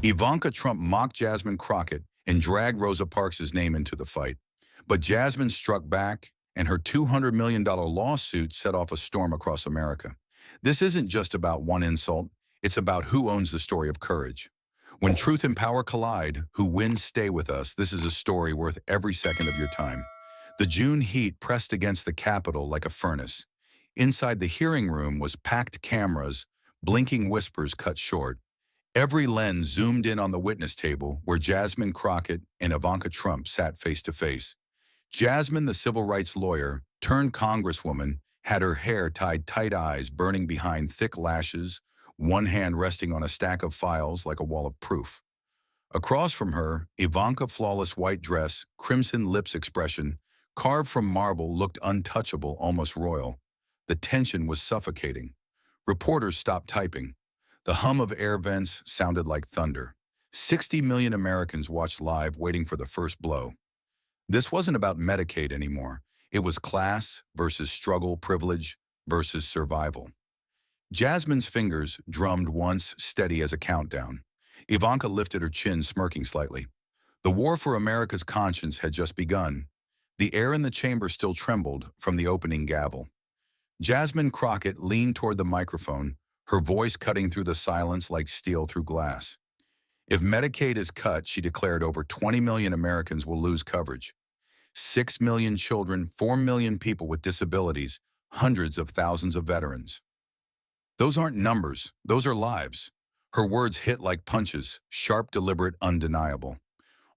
Ivanka Trump mocked Jasmine Crockett and dragged Rosa Parks' name into the fight. But Jasmine struck back, and her $200 million lawsuit set off a storm across America. This isn't just about one insult, it's about who owns the story of courage. When truth and power collide, who wins stay with us. This is a story worth every second of your time. The June heat pressed against the Capitol like a furnace. Inside the hearing room was packed cameras, blinking whispers cut short. Every lens zoomed in on the witness table where Jasmine Crockett and Ivanka Trump sat face to face. Jasmine, the civil rights lawyer, turned congresswoman, had her hair tied tight, eyes burning behind thick lashes, one hand resting on a stack of files like a wall of proof. Across from her, Ivanka, flawless white dress, crimson lips expression, carved from marble, looked untouchable, almost royal. The tension was suffocating. Reporters stopped typing. The hum of air vents sounded like thunder. 60 million Americans watched live, waiting for the first blow. This wasn't about Medicaid anymore. It was class versus struggle, privilege versus survival. Jasmine's fingers drummed once, steady as a countdown. Ivanka lifted her chin, smirking slightly. The war for America's conscience had just begun. The air in the chamber still trembled from the opening gavel. Jasmine Crockett leaned toward the microphone, her voice cutting through the silence like steel through glass. If Medicaid is cut, she declared, over 20 million Americans will lose coverage. 6 million children, 4 million people with disabilities, hundreds of thousands of veterans. Those aren't numbers, those are lives. Her words hit like punches, sharp, deliberate, undeniable.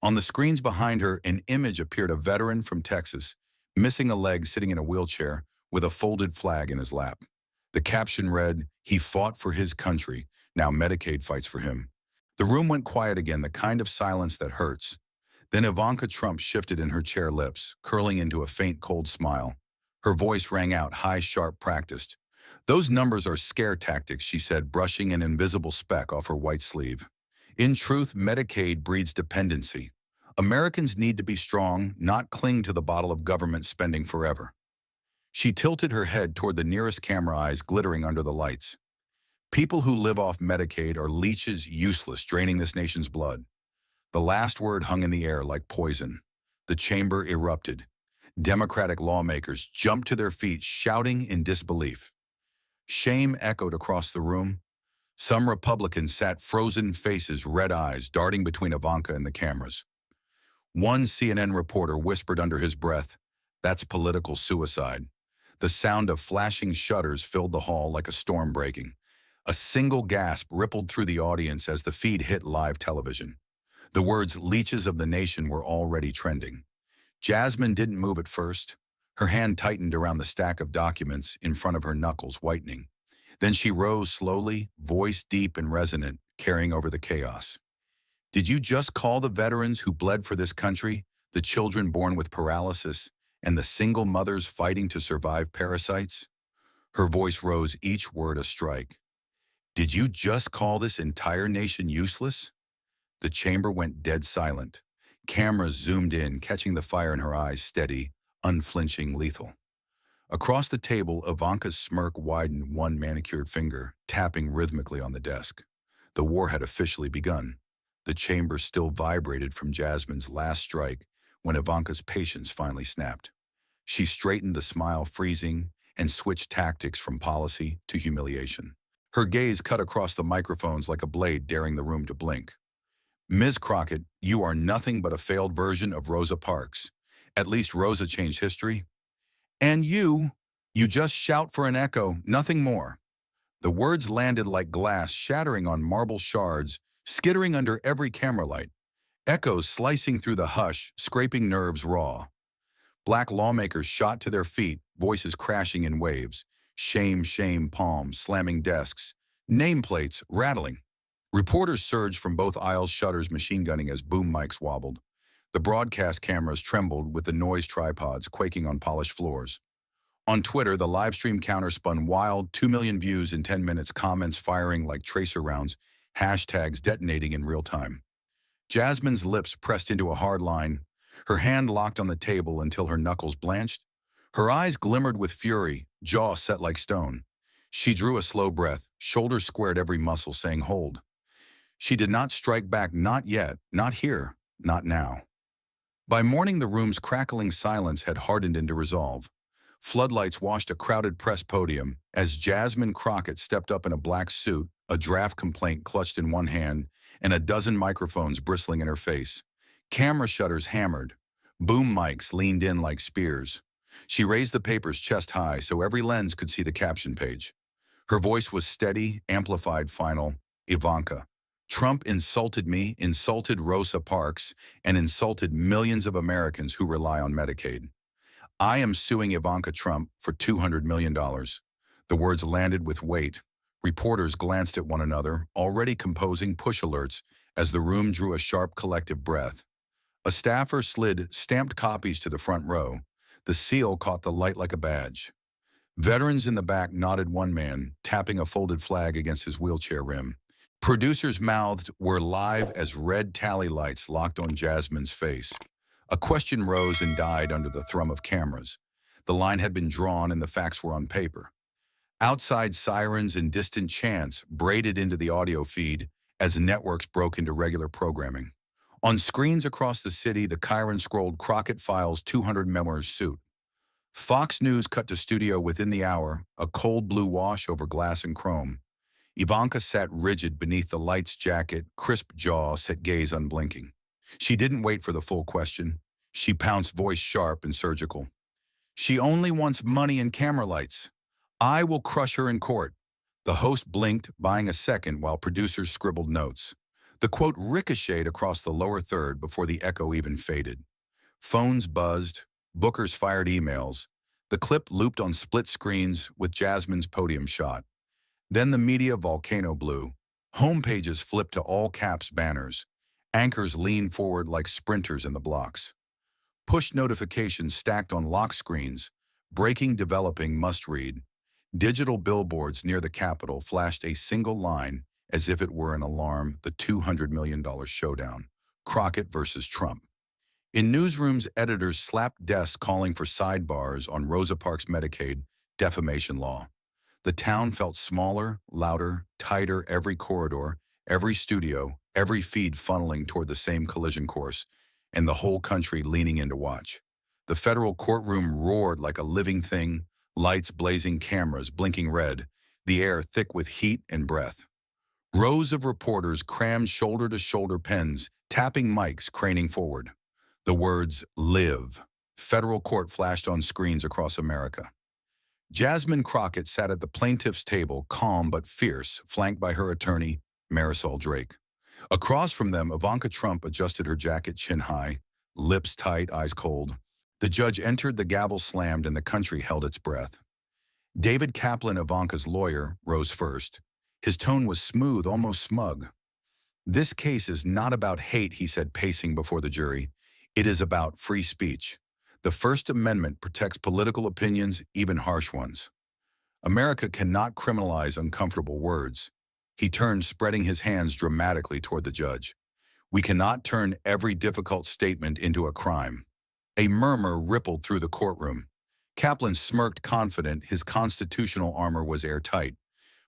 On the screens behind her, an image appeared, a veteran from Texas, missing a leg, sitting in a wheelchair with a folded flag in his lap. The caption read, "He fought for his country, now Medicaid fights for him." The room went quiet again, the kind of silence that hurts. Then Ivanka Trump shifted in her chair, lips curling into a faint, cold smile. Her voice rang out, high, sharp, practiced. "Those numbers are scare tactics," she said, brushing an invisible speck off her white sleeve. "In truth, Medicaid breeds dependency. Americans need to be strong, not cling to the bottle of government spending forever." She tilted her head toward the nearest camera, eyes glittering under the lights. "People who live off Medicaid are leeches, useless, draining this nation's blood." The last word hung in the air like poison. The chamber erupted. Democratic lawmakers jumped to their feet, shouting in disbelief. Shame echoed across the room. Some Republicans sat frozen faces, red eyes darting between Ivanka and the cameras. One CNN reporter whispered under his breath, "That's political suicide." The sound of flashing shutters filled the hall like a storm breaking. A single gasp rippled through the audience as the feed hit live television. The words "leeches of the nation" were already trending. Jasmine didn't move at first. Her hand tightened around the stack of documents in front of her, knuckles whitening. Then she rose slowly, voice deep and resonant, carrying over the chaos. "Did you just call the veterans who bled for this country, the children born with paralysis, and the single mothers fighting to survive parasites?" Her voice rose, each word a strike. "Did you just call this entire nation useless?" The chamber went dead silent. Cameras zoomed in, catching the fire in her eyes, steady, unflinching, lethal. Across the table, Ivanka's smirk widened, one manicured finger tapping rhythmically on the desk. The war had officially begun. The chamber still vibrated from Jasmine's last strike when Ivanka's patience finally snapped. She straightened, the smile freezing, and switched tactics from policy to humiliation. Her gaze cut across the microphones like a blade, daring the room to blink. "Ms. Crockett, you are nothing but a failed version of Rosa Parks. At least Rosa changed history. And you just shout for an echo, nothing more." The words landed like glass shattering on marble shards, skittering under every camera light. Echoes slicing through the hush, scraping nerves raw. Black lawmakers shot to their feet, voices crashing in waves. Shame, shame, palms slamming desks. Nameplates rattling. Reporters surged from both aisles, shutters machine gunning as boom mics wobbled. The broadcast cameras trembled with the noise tripods quaking on polished floors. On Twitter, the live stream counter spun wild, 2 million views in 10 minutes, comments firing like tracer rounds, hashtags detonating in real time. Jasmine's lips pressed into a hard line, her hand locked on the table until her knuckles blanched. Her eyes glimmered with fury, jaw set like stone. She drew a slow breath, shoulders squared, every muscle saying, "Hold." She did not strike back, not yet, not here, not now. By morning, the room's crackling silence had hardened into resolve. Floodlights washed a crowded press podium as Jasmine Crockett stepped up in a black suit, a draft complaint clutched in one hand, and a dozen microphones bristling in her face. Camera shutters hammered. Boom mics leaned in like spears. She raised the papers chest high so every lens could see the caption page. Her voice was steady, amplified, final. Ivanka. Trump insulted me, insulted Rosa Parks, and insulted millions of Americans who rely on Medicaid. I am suing Ivanka Trump for $200 million. The words landed with weight. Reporters glanced at one another, already composing push alerts as the room drew a sharp collective breath. A staffer slid stamped copies to the front row. The seal caught the light like a badge. Veterans in the back nodded, one man tapping a folded flag against his wheelchair rim. Producers' mouths were live as red tally lights locked on Jasmine's face. A question rose and died under the thrum of cameras. The line had been drawn and the facts were on paper. Outside, sirens and distant chants braided into the audio feed as networks broke into regular programming. On screens across the city, the Chiron scrolled Crockett Files 200 memoirs suit. Fox News cut to studio within the hour, a cold blue wash over glass and chrome. Ivanka sat rigid beneath the light's jacket, crisp jaw set gaze unblinking. She didn't wait for the full question. She pounced, voice sharp and surgical. She only wants money and camera lights. I will crush her in court. The host blinked, buying a second while producers scribbled notes. The quote ricocheted across the lower third before the echo even faded. Phones buzzed, bookers fired emails. The clip looped on split screens with Jasmine's podium shot. Then the media volcano blew. Homepages flipped to all caps banners. Anchors leaned forward like sprinters in the blocks. Push notifications stacked on lock screens. Breaking, developing, must read. Digital billboards near the Capitol flashed a single line as if it were an alarm, the $200 million showdown. Crockett versus Trump. In newsrooms, editors slapped desks calling for sidebars on Rosa Parks' Medicaid defamation law. The town felt smaller, louder, tighter, every corridor, every studio, every feed funneling toward the same collision course, and the whole country leaning in to watch. The federal courtroom roared like a living thing, lights blazing, cameras blinking red, the air thick with heat and breath. Rows of reporters crammed shoulder-to-shoulder, pens, tapping mics, craning forward. The words, "Live," federal court flashed on screens across America. Jasmine Crockett sat at the plaintiff's table, calm but fierce, flanked by her attorney, Marisol Drake. Across from them, Ivanka Trump adjusted her jacket chin high, lips tight, eyes cold. The judge entered, the gavel slammed, and the country held its breath. David Kaplan, Ivanka's lawyer, rose first. His tone was smooth, almost smug. "This case is not about hate," he said, pacing before the jury. "It is about free speech. The First Amendment protects political opinions, even harsh ones. America cannot criminalize uncomfortable words." He turned, spreading his hands dramatically toward the judge. "We cannot turn every difficult statement into a crime." A murmur rippled through the courtroom. Kaplan smirked, confident his constitutional armor was airtight.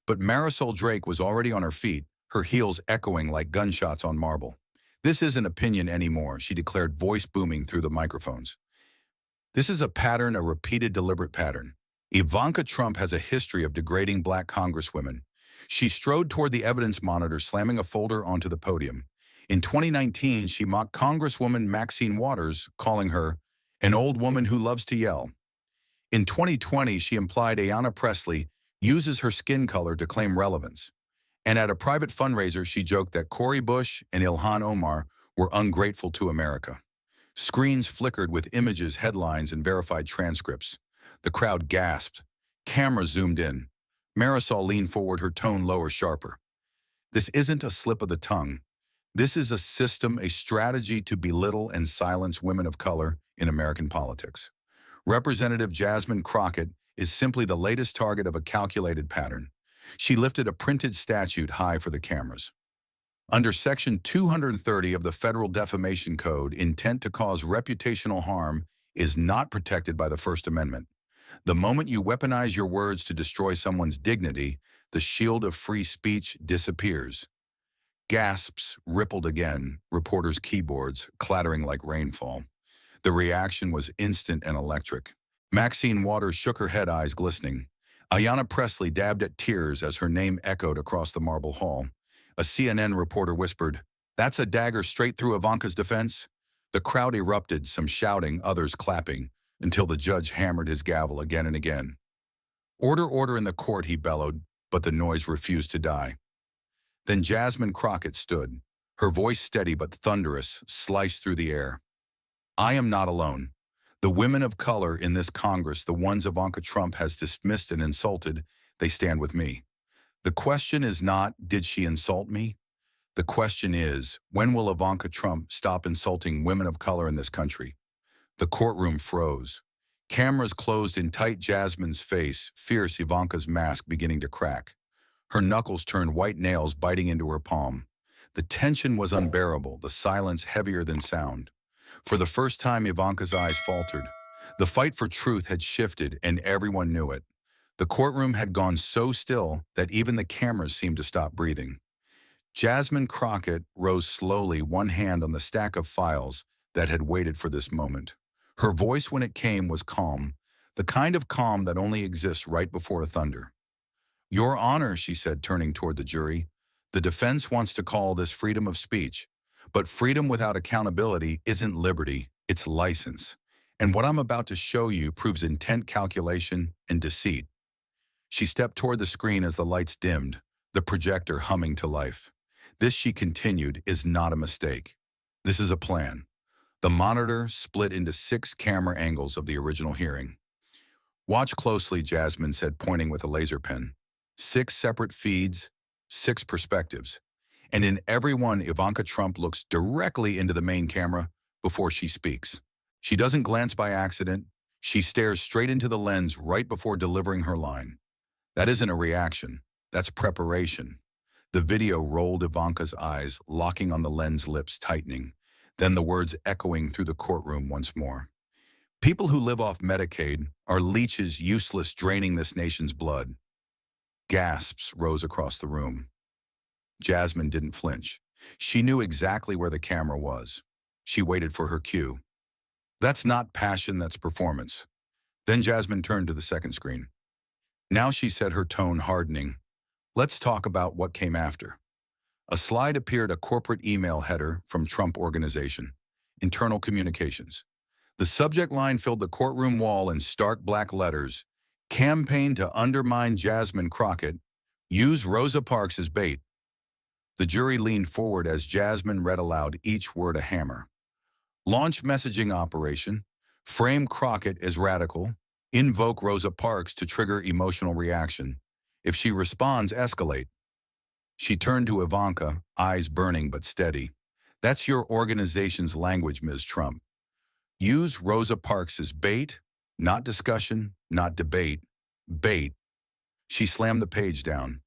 But Marisol Drake was already on her feet, her heels echoing like gunshots on marble. "This isn't opinion anymore," she declared, voice booming through the microphones. "This is a pattern, a repeated, deliberate pattern. Ivanka Trump has a history of degrading black congresswomen." She strode toward the evidence monitor, slamming a folder onto the podium. In 2019, she mocked Congresswoman Maxine Waters, calling her an old woman who loves to yell. In 2020, she implied Ayanna Pressley uses her skin color to claim relevance. And at a private fundraiser, she joked that Cori Bush and Ilhan Omar were ungrateful to America. Screens flickered with images, headlines, and verified transcripts. The crowd gasped. Cameras zoomed in. Marisol leaned forward, her tone lower, sharper. "This isn't a slip of the tongue. This is a system, a strategy to belittle and silence women of color in American politics. Representative Jasmine Crockett is simply the latest target of a calculated pattern." She lifted a printed statute high for the cameras. Under Section 230 of the Federal Defamation Code, intent to cause reputational harm is not protected by the First Amendment. The moment you weaponize your words to destroy someone's dignity, the shield of free speech disappears. Gasps rippled again, reporters' keyboards clattering like rainfall. The reaction was instant and electric. Maxine Waters shook her head, eyes glistening. Ayanna Pressley dabbed at tears as her name echoed across the marble hall. A CNN reporter whispered, "That's a dagger straight through Ivanka's defense." The crowd erupted, some shouting, others clapping, until the judge hammered his gavel again and again. "Order, order in the court," he bellowed, but the noise refused to die. Then Jasmine Crockett stood, her voice steady but thunderous, sliced through the air. "I am not alone. The women of color in this Congress, the ones Ivanka Trump has dismissed and insulted, they stand with me. The question is not, did she insult me? The question is, when will Ivanka Trump stop insulting women of color in this country?" The courtroom froze. Cameras closed in tight. Jasmine's face, fierce, Ivanka's mask beginning to crack. Her knuckles turned white, nails biting into her palm. The tension was unbearable, the silence heavier than sound. For the first time, Ivanka's eyes faltered. The fight for truth had shifted, and everyone knew it. The courtroom had gone so still that even the cameras seemed to stop breathing. Jasmine Crockett rose slowly, one hand on the stack of files that had waited for this moment. Her voice, when it came, was calm, the kind of calm that only exists right before a thunder. "Your Honor," she said, turning toward the jury, "the defense wants to call this freedom of speech. But freedom without accountability isn't liberty, it's license. And what I'm about to show you proves intent, calculation, and deceit." She stepped toward the screen as the lights dimmed, the projector humming to life. "This," she continued, "is not a mistake. This is a plan." The monitor split into 6 camera angles of the original hearing. "Watch closely," Jasmine said, pointing with a laser pen. 6 separate feeds, 6 perspectives. And in every one, Ivanka Trump looks directly into the main camera before she speaks. She doesn't glance by accident. She stares straight into the lens right before delivering her line. That isn't a reaction. That's preparation. The video rolled, Ivanka's eyes locking on the lens, lips tightening, then the words echoing through the courtroom once more. "People who live off Medicaid are leeches, useless, draining this nation's blood." Gasps rose across the room. Jasmine didn't flinch. She knew exactly where the camera was. She waited for her cue. "That's not passion, that's performance." Then Jasmine turned to the second screen. "Now," she said, her tone hardening, "let's talk about what came after." A slide appeared, a corporate email header from Trump Organization, Internal Communications. The subject line filled the courtroom wall in stark black letters: "Campaign to undermine Jasmine Crockett. Use Rosa Parks as bait." The jury leaned forward as Jasmine read aloud, each word a hammer. "Launch messaging operation. Frame Crockett as radical. Invoke Rosa Parks to trigger emotional reaction. If she responds, escalate." She turned to Ivanka, eyes burning but steady. "That's your organization's language, Ms. Trump. Use Rosa Parks as bait, not discussion, not debate. Bait." She slammed the page down.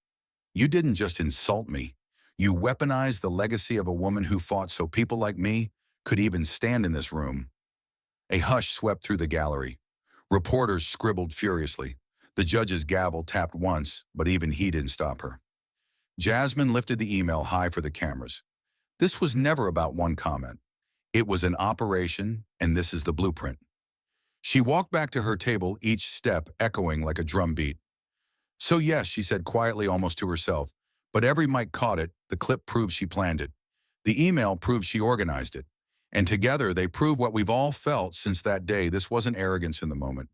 "You didn't just insult me. You weaponized the legacy of a woman who fought so people like me could even stand in this room." A hush swept through the gallery. Reporters scribbled furiously. The judge's gavel tapped once, but even he didn't stop her. Jasmine lifted the email high for the cameras. This was never about one comment. It was an operation, and this is the blueprint. She walked back to her table, each step echoing like a drumbeat. "So yes," she said quietly, almost to herself, but every mic caught it. The clip proved she planned it. The email proved she organized it. And together they prove what we've all felt since that day. This wasn't arrogance in the moment.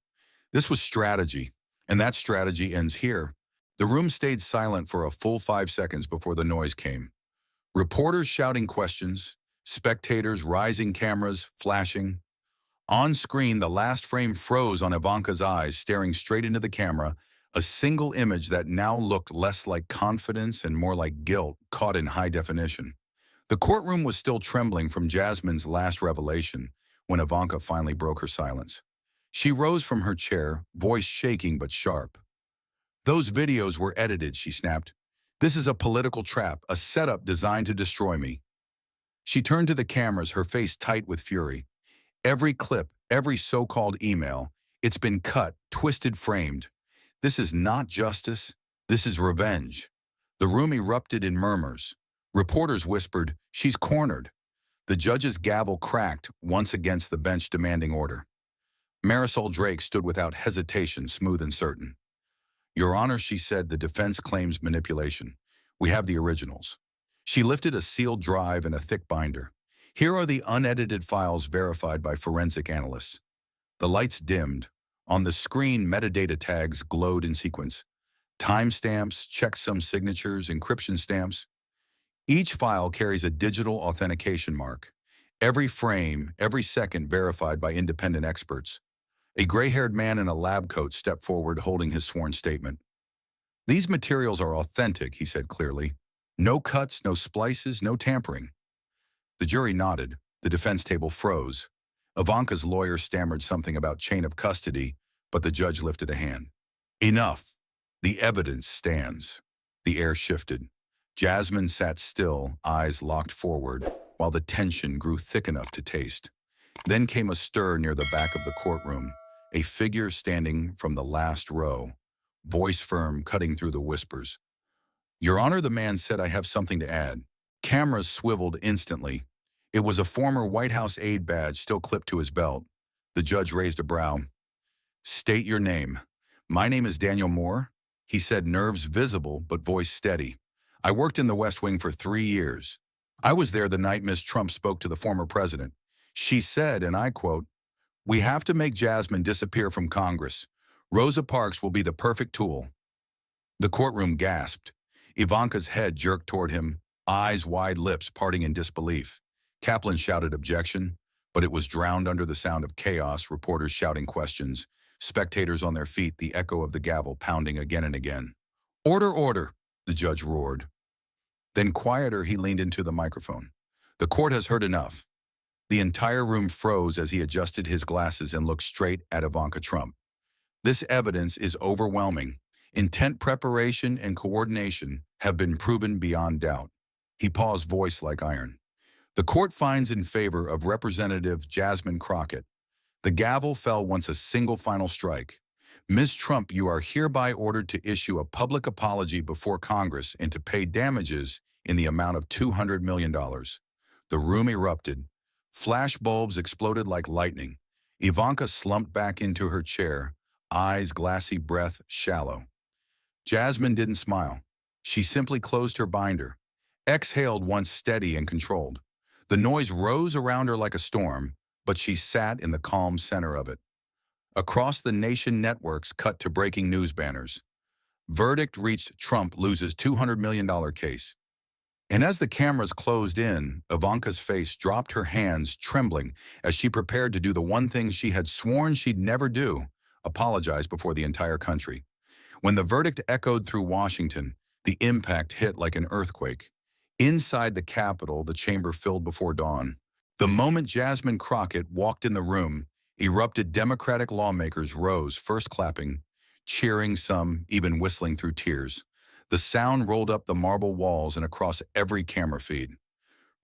This was strategy. And that strategy ends here. The room stayed silent for a full 5 seconds before the noise came. Reporters shouting questions, spectators rising, cameras flashing. On screen, the last frame froze on Ivanka's eyes, staring straight into the camera, a single image that now looked less like confidence and more like guilt, caught in high definition. The courtroom was still trembling from Jasmine's last revelation when Ivanka finally broke her silence. She rose from her chair, voice shaking but sharp. "Those videos were edited," she snapped. "This is a political trap, a setup designed to destroy me." She turned to the cameras, her face tight with fury. "Every clip, every so-called email, it's been cut, twisted, framed. This is not justice. This is revenge." The room erupted in murmurs. Reporters whispered, "She's cornered." The judge's gavel cracked once against the bench demanding order. Marisol Drake stood without hesitation, smooth and certain. "Your Honor," she said, "the defense claims manipulation. We have the originals." She lifted a sealed drive and a thick binder. "Here are the unedited files verified by forensic analysts." The lights dimmed. On the screen, metadata tags glowed in sequence. Timestamps, checksum signatures, encryption stamps. Each file carries a digital authentication mark. Every frame, every second verified by independent experts. A gray-haired man in a lab coat stepped forward holding his sworn statement. "These materials are authentic," he said clearly. "No cuts, no splices, no tampering." The jury nodded. The defense table froze. Ivanka's lawyer stammered something about chain of custody, but the judge lifted a hand. "Enough. The evidence stands." The air shifted. Jasmine sat still, eyes locked forward, while the tension grew thick enough to taste. Then came a stir near the back of the courtroom, a figure standing from the last row, voice firm, cutting through the whispers. "Your Honor," the man said, "I have something to add." Cameras swiveled instantly. It was a former White House aide badge still clipped to his belt. The judge raised a brow. "State your name." "My name is Daniel Moore," he said, nerves visible but voice steady. "I worked in the West Wing for 3 years. I was there the night Ms. Trump spoke to the former president. She said, and I quote, 'We have to make Jasmine disappear from Congress. Rosa Parks will be the perfect tool.'" The courtroom gasped. Ivanka's head jerked toward him, eyes wide, lips parting in disbelief. Kaplan shouted objection, but it was drowned under the sound of chaos, reporters shouting questions, spectators on their feet, the echo of the gavel pounding again and again. "Order, order," the judge roared. Then quieter, he leaned into the microphone. "The court has heard enough." The entire room froze as he adjusted his glasses and looked straight at Ivanka Trump. "This evidence is overwhelming. Intent, preparation, and coordination have been proven beyond doubt." He paused, voice like iron. "The court finds in favor of Representative Jasmine Crockett." The gavel fell once a single final strike. "Ms. Trump, you are hereby ordered to issue a public apology before Congress and to pay damages in the amount of $200 million. The room erupted. Flash bulbs exploded like lightning. Ivanka slumped back into her chair, eyes glassy, breath shallow. Jasmine didn't smile. She simply closed her binder, exhaled once steady and controlled. The noise rose around her like a storm, but she sat in the calm center of it. Across the nation, networks cut to breaking news banners. Verdict reached, Trump loses $200 million case. And as the cameras closed in, Ivanka's face dropped, her hands trembling as she prepared to do the one thing she had sworn she'd never do, apologize before the entire country. When the verdict echoed through Washington, the impact hit like an earthquake. Inside the Capitol, the chamber filled before dawn. The moment Jasmine Crockett walked in the room, erupted Democratic lawmakers rose, first clapping, cheering, some even whistling through tears. The sound rolled up the marble walls and across every camera feed.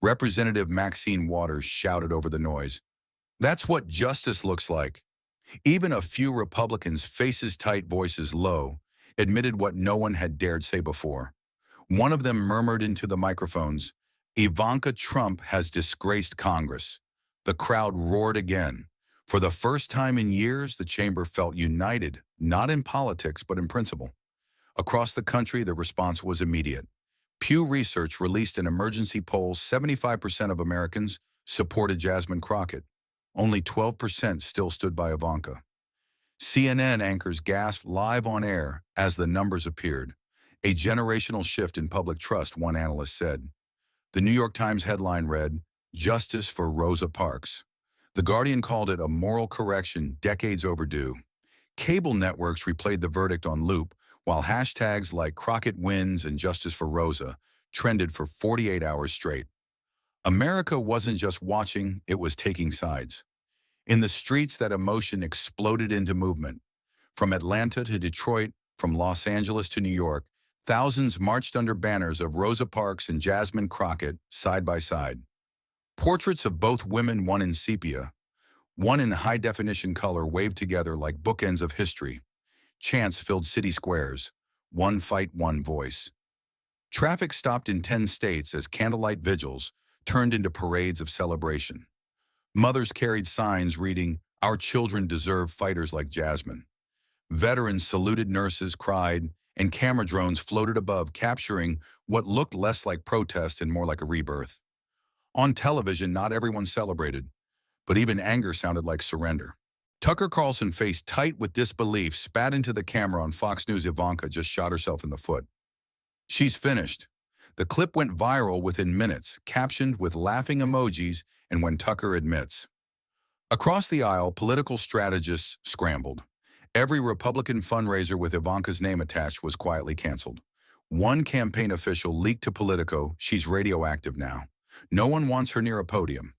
Representative Maxine Waters shouted over the noise, "That's what justice looks like." Even a few Republicans, faces tight, voices low, admitted what no one had dared say before. One of them murmured into the microphones, "Ivanka Trump has disgraced Congress." The crowd roared again. For the first time in years, the chamber felt united, not in politics, but in principle. Across the country, the response was immediate. Pew Research released an emergency poll. 75% of Americans supported Jasmine Crockett. Only 12% still stood by Ivanka. CNN anchors gasped live on air as the numbers appeared. A generational shift in public trust, one analyst said. The New York Times headline read, "Justice for Rosa Parks." The Guardian called it a moral correction decades overdue. Cable networks replayed the verdict on loop, while hashtags like Crockett wins and Justice for Rosa trended for 48 hours straight. America wasn't just watching, it was taking sides. In the streets, that emotion exploded into movement. From Atlanta to Detroit, from Los Angeles to New York, thousands marched under banners of Rosa Parks and Jasmine Crockett side by side. Portraits of both women, one in sepia, one in high-definition color, waved together like bookends of history. Chants filled city squares. One fight, one voice. Traffic stopped in 10 states as candlelight vigils turned into parades of celebration. Mothers carried signs reading, "Our children deserve fighters like Jasmine." Veterans saluted nurses, cried, and camera drones floated above, capturing what looked less like protest and more like a rebirth. On television, not everyone celebrated, but even anger sounded like surrender. Tucker Carlson, faced tight with disbelief, spat into the camera on Fox News. Ivanka just shot herself in the foot. "She's finished." The clip went viral within minutes, captioned with laughing emojis, and when Tucker admits. Across the aisle, political strategists scrambled. Every Republican fundraiser with Ivanka's name attached was quietly canceled. One campaign official leaked to Politico, "She's radioactive now. No one wants her near a podium."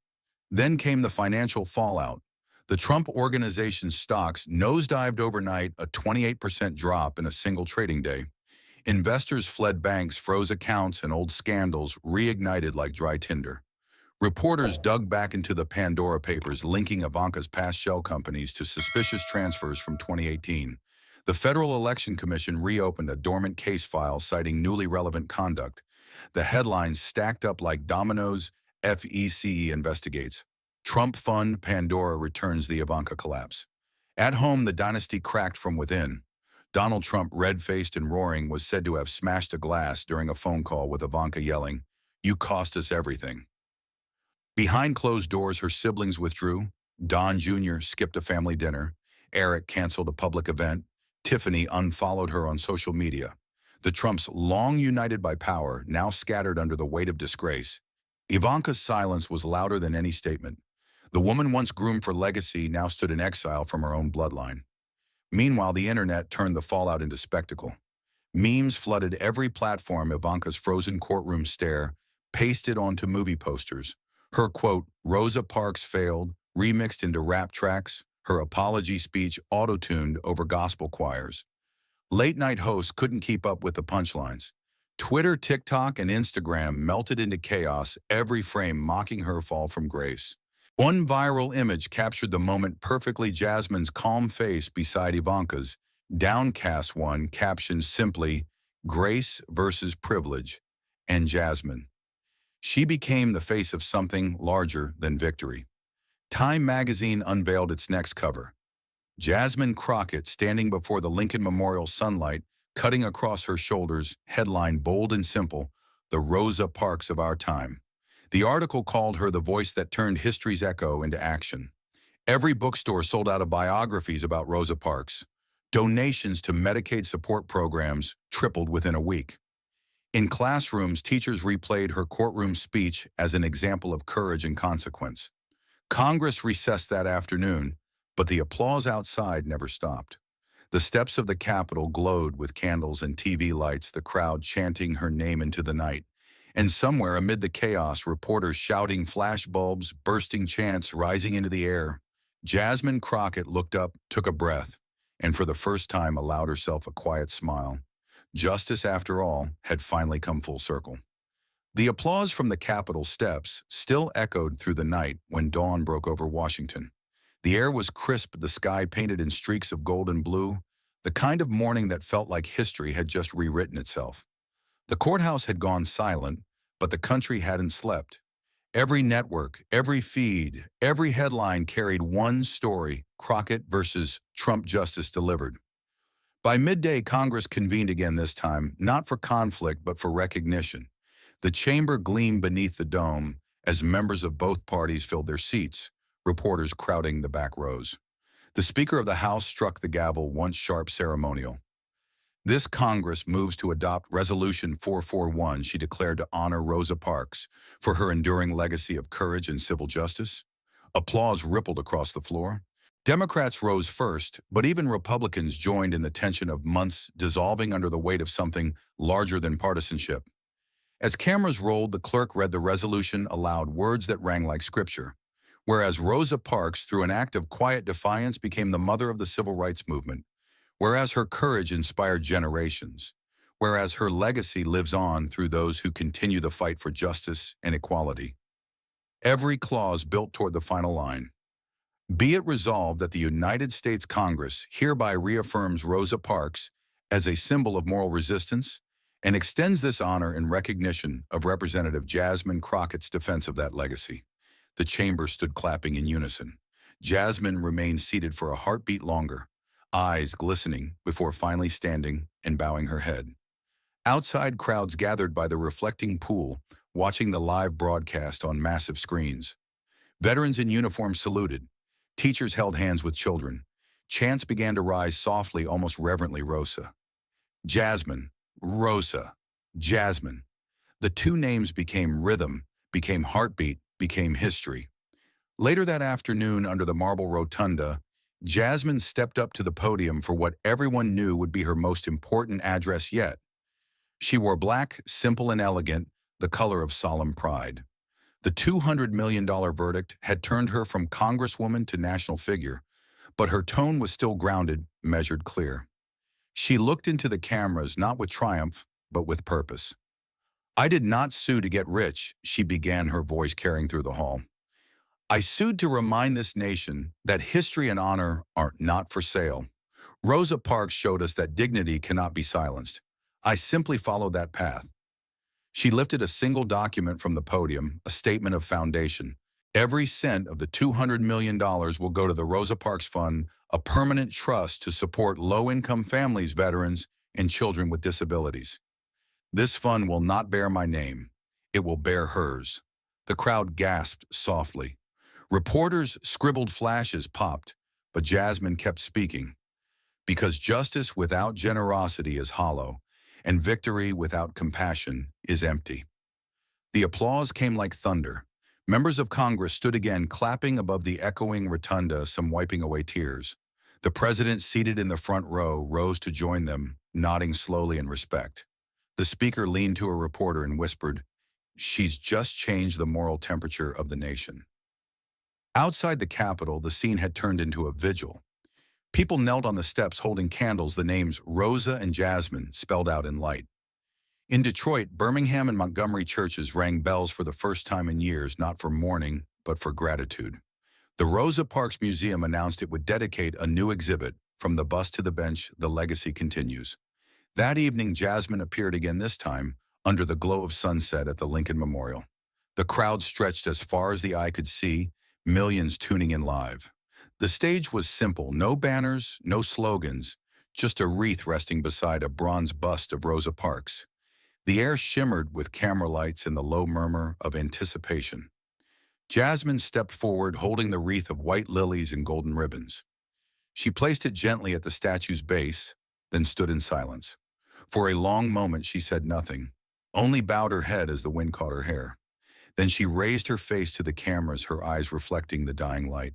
Then came the financial fallout. The Trump Organization's stocks nosedived overnight, a 28% drop in a single trading day. Investors fled banks, froze accounts, and old scandals reignited like dry tinder. Reporters dug back into the Pandora Papers, linking Ivanka's past shell companies to suspicious transfers from 2018. The Federal Election Commission reopened a dormant case file citing newly relevant conduct. The headlines stacked up like dominoes. FECE investigates. Trump fund Pandora returns the Ivanka collapse. At home, the dynasty cracked from within. Donald Trump, red-faced and roaring, was said to have smashed a glass during a phone call with Ivanka yelling, "You cost us everything." Behind closed doors, her siblings withdrew. Don Jr. skipped a family dinner. Eric canceled a public event. Tiffany unfollowed her on social media. The Trumps, long united by power, now scattered under the weight of disgrace. Ivanka's silence was louder than any statement. The woman once groomed for legacy now stood in exile from her own bloodline. Meanwhile, the internet turned the fallout into spectacle. Memes flooded every platform. Ivanka's frozen courtroom stare pasted onto movie posters. Her quote, "Rosa Parks failed," remixed into rap tracks, her apology speech auto-tuned over gospel choirs. Late-night hosts couldn't keep up with the punchlines. Twitter, TikTok, and Instagram melted into chaos, every frame mocking her fall from grace. One viral image captured the moment perfectly: Jasmine's calm face beside Ivanka's downcast one, captioned simply, "Grace versus privilege," and Jasmine. She became the face of something larger than victory. Time magazine unveiled its next cover. Jasmine Crockett standing before the Lincoln Memorial, sunlight cutting across her shoulders, headline bold and simple, "The Rosa Parks of Our Time." The article called her the voice that turned history's echo into action. Every bookstore sold out of biographies about Rosa Parks. Donations to Medicaid support programs tripled within a week. In classrooms, teachers replayed her courtroom speech as an example of courage and consequence. Congress recessed that afternoon, but the applause outside never stopped. The steps of the Capitol glowed with candles and TV lights, the crowd chanting her name into the night. And somewhere amid the chaos, reporters shouting, flashbulbs, bursting chants rising into the air. Jasmine Crockett looked up, took a breath, and for the first time allowed herself a quiet smile. Justice, after all, had finally come full circle. The applause from the Capitol steps still echoed through the night when dawn broke over Washington. The air was crisp, the sky painted in streaks of gold and blue, the kind of morning that felt like history had just rewritten itself. The courthouse had gone silent, but the country hadn't slept. Every network, every feed, every headline carried one story: Crockett versus Trump, justice delivered. By midday, Congress convened again, this time not for conflict but for recognition. The chamber gleamed beneath the dome as members of both parties filled their seats, reporters crowding the back rows. The Speaker of the House struck the gavel, once sharp, ceremonial. "This Congress moves to adopt Resolution 441, she declared, to honor Rosa Parks for her enduring legacy of courage and civil justice." Applause rippled across the floor. Democrats rose first, but even Republicans joined in the tension of months dissolving under the weight of something larger than partisanship. As cameras rolled, the clerk read the resolution aloud, words that rang like scripture. Whereas Rosa Parks, through an act of quiet defiance, became the mother of the civil rights movement. Whereas her courage inspired generations. Whereas her legacy lives on through those who continue the fight for justice and equality. Every clause built toward the final line. "Be it resolved that the United States Congress hereby reaffirms Rosa Parks as a symbol of moral resistance and extends this honor in recognition of Representative Jasmine Crockett's defense of that legacy. The chamber stood clapping in unison. Jasmine remained seated for a heartbeat longer, eyes glistening before finally standing and bowing her head. Outside, crowds gathered by the reflecting pool, watching the live broadcast on massive screens. Veterans in uniform saluted. Teachers held hands with children. Chants began to rise softly, almost reverently. Rosa. Jasmine. Rosa. Jasmine. The two names became rhythm, became heartbeat, became history. Later that afternoon, under the marble rotunda, Jasmine stepped up to the podium for what everyone knew would be her most important address yet. She wore black, simple and elegant, the color of solemn pride. The $200 million verdict had turned her from congresswoman to national figure, but her tone was still grounded, measured, clear. She looked into the cameras not with triumph, but with purpose. "I did not sue to get rich," she began, her voice carrying through the hall. "I sued to remind this nation that history and honor are not for sale. Rosa Parks showed us that dignity cannot be silenced. I simply followed that path." She lifted a single document from the podium, a statement of foundation. "Every cent of the $200 million will go to the Rosa Parks Fund, a permanent trust to support low-income families, veterans, and children with disabilities. This fund will not bear my name. It will bear hers." The crowd gasped softly. Reporters' scribbled flashes popped, but Jasmine kept speaking. "Because justice without generosity is hollow, and victory without compassion is empty." The applause came like thunder. Members of Congress stood again, clapping above the echoing rotunda, some wiping away tears. The president, seated in the front row, rose to join them, nodding slowly in respect. The speaker leaned to a reporter and whispered, "She's just changed the moral temperature of the nation." Outside the Capitol, the scene had turned into a vigil. People knelt on the steps holding candles, the names Rosa and Jasmine spelled out in light. In Detroit, Birmingham, and Montgomery churches rang bells for the first time in years, not for mourning, but for gratitude. The Rosa Parks Museum announced it would dedicate a new exhibit, "From the Bus to the Bench, the Legacy Continues." That evening, Jasmine appeared again, this time under the glow of sunset at the Lincoln Memorial. The crowd stretched as far as the eye could see, millions tuning in live. The stage was simple, no banners, no slogans, just a wreath resting beside a bronze bust of Rosa Parks. The air shimmered with camera lights and the low murmur of anticipation. Jasmine stepped forward, holding the wreath of white lilies and golden ribbons. She placed it gently at the statue's base, then stood in silence. For a long moment she said nothing, only bowed her head as the wind caught her hair. Then she raised her face to the cameras, her eyes reflecting the dying light.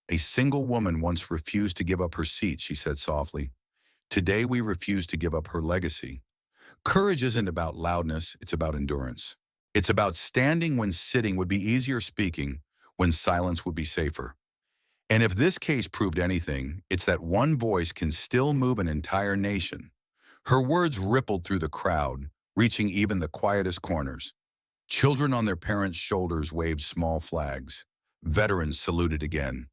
"A single woman once refused to give up her seat," she said softly. "Today we refuse to give up her legacy." Courage isn't about loudness, it's about endurance. It's about standing when sitting would be easier, speaking when silence would be safer. And if this case proved anything, it's that one voice can still move an entire nation. Her words rippled through the crowd, reaching even the quietest corners. Children on their parents' shoulders waved small flags. Veterans saluted again.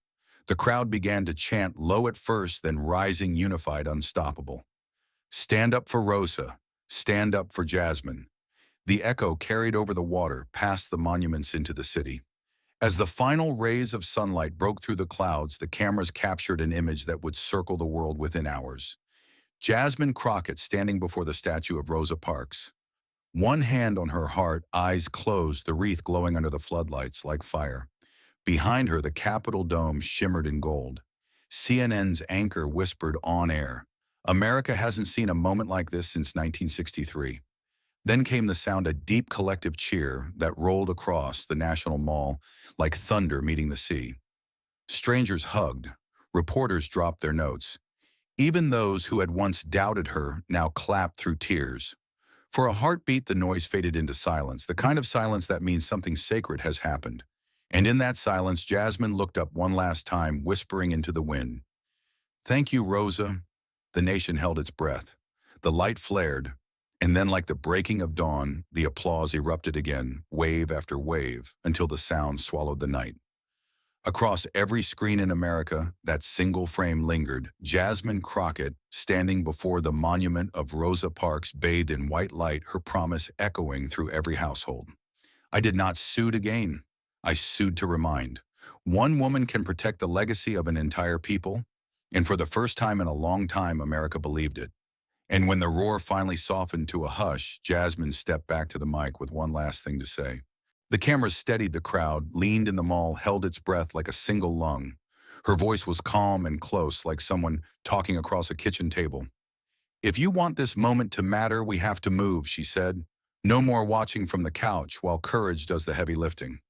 The crowd began to chant, low at first, then rising, unified, unstoppable. "Stand up for Rosa. Stand up for Jasmine." The echo carried over the water, past the monuments into the city. As the final rays of sunlight broke through the clouds, the cameras captured an image that would circle the world within hours. Jasmine Crockett standing before the statue of Rosa Parks. One hand on her heart, eyes closed, the wreath glowing under the floodlights like fire. Behind her, the Capitol dome shimmered in gold. CNN's anchor whispered on air, "America hasn't seen a moment like this since 1963. Then came the sound, a deep collective cheer that rolled across the National Mall like thunder meeting the sea. Strangers hugged. Reporters dropped their notes. Even those who had once doubted her now clapped through tears. For a heartbeat, the noise faded into silence, the kind of silence that means something sacred has happened. And in that silence, Jasmine looked up one last time, whispering into the wind, "Thank you, Rosa." The nation held its breath. The light flared, and then, like the breaking of dawn, the applause erupted again, wave after wave, until the sound swallowed the night. Across every screen in America, that single frame lingered, Jasmine Crockett, standing before the monument of Rosa Parks bathed in white light, her promise echoing through every household. I did not sue to gain. I sued to remind. One woman can protect the legacy of an entire people, and for the first time in a long time, America believed it. And when the roar finally softened to a hush, Jasmine stepped back to the mic with one last thing to say. The camera steadied the crowd, leaned in the mall, held its breath like a single lung. Her voice was calm and close, like someone talking across a kitchen table. "If you want this moment to matter, we have to move," she said. "No more watching from the couch while courage does the heavy lifting.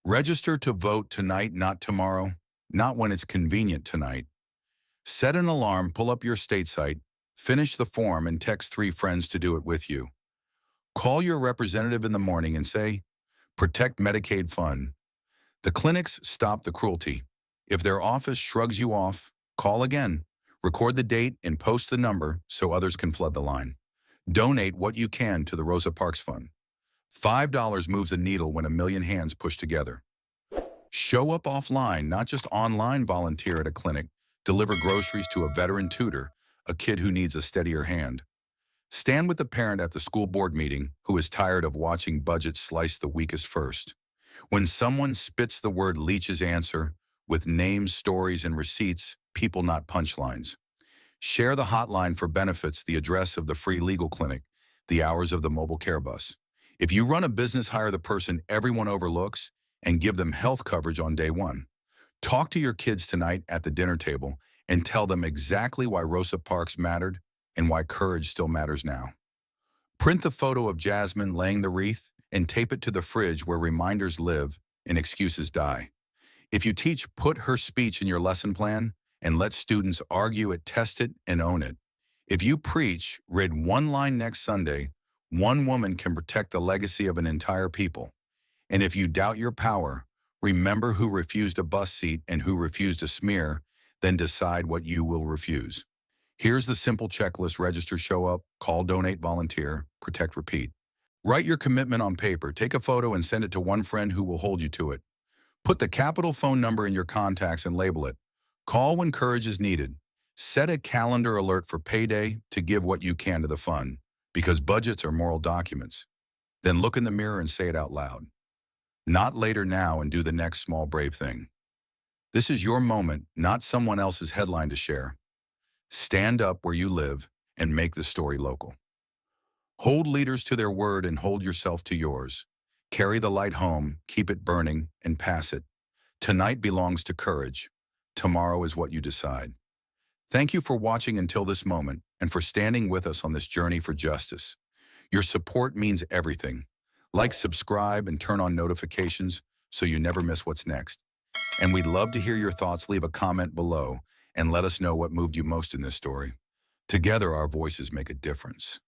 Register to vote tonight, not tomorrow, not when it's convenient tonight. Set an alarm, pull up your state site, finish the form, and text 3 friends to do it with you. Call your representative in the morning and say, 'Protect Medicaid Fund.' The clinics stop the cruelty. If their office shrugs you off, call again. Record the date and post the number so others can flood the line. Donate what you can to the Rosa Parks Fund. $5 moves the needle when a million hands push together. Show up offline, not just online. Volunteer at a clinic. Deliver groceries to a veteran tutor, a kid who needs a steadier hand. Stand with the parent at the school board meeting who is tired of watching budgets slice the weakest first. When someone spits the word leech's answer with names, stories, and receipts, people, not punchlines. Share the hotline for benefits, the address of the free legal clinic, the hours of the mobile care bus. If you run a business, hire the person everyone overlooks and give them health coverage on day one. Talk to your kids tonight at the dinner table and tell them exactly why Rosa Parks mattered and why courage still matters now. Print the photo of Jasmine laying the wreath and tape it to the fridge where reminders live and excuses die. If you teach, put her speech in your lesson plan and let students argue it, test it, and own it. If you preach, read one line next Sunday, one woman can protect the legacy of an entire people. And if you doubt your power, remember who refused a bus seat and who refused a smear, then decide what you will refuse. Here's the simple checklist: register, show up, call, donate, volunteer, protect, repeat. Write your commitment on paper, take a photo and send it to one friend who will hold you to it. Put the capital phone number in your contacts and label it. Call when courage is needed. Set a calendar alert for payday to give what you can to the fund, because budgets are moral documents. Then look in the mirror and say it out loud. Not later, now, and do the next small brave thing. This is your moment, not someone else's headline to share. Stand up where you live and make the story local. Hold leaders to their word and hold yourself to yours. Carry the light home, keep it burning, and pass it. Tonight belongs to courage. Tomorrow is what you decide. Thank you for watching until this moment and for standing with us on this journey for justice. Your support means everything. Like, subscribe, and turn on notifications so you never miss what's next. And we'd love to hear your thoughts. Leave a comment below and let us know what moved you most in this story. Together, our voices make a difference.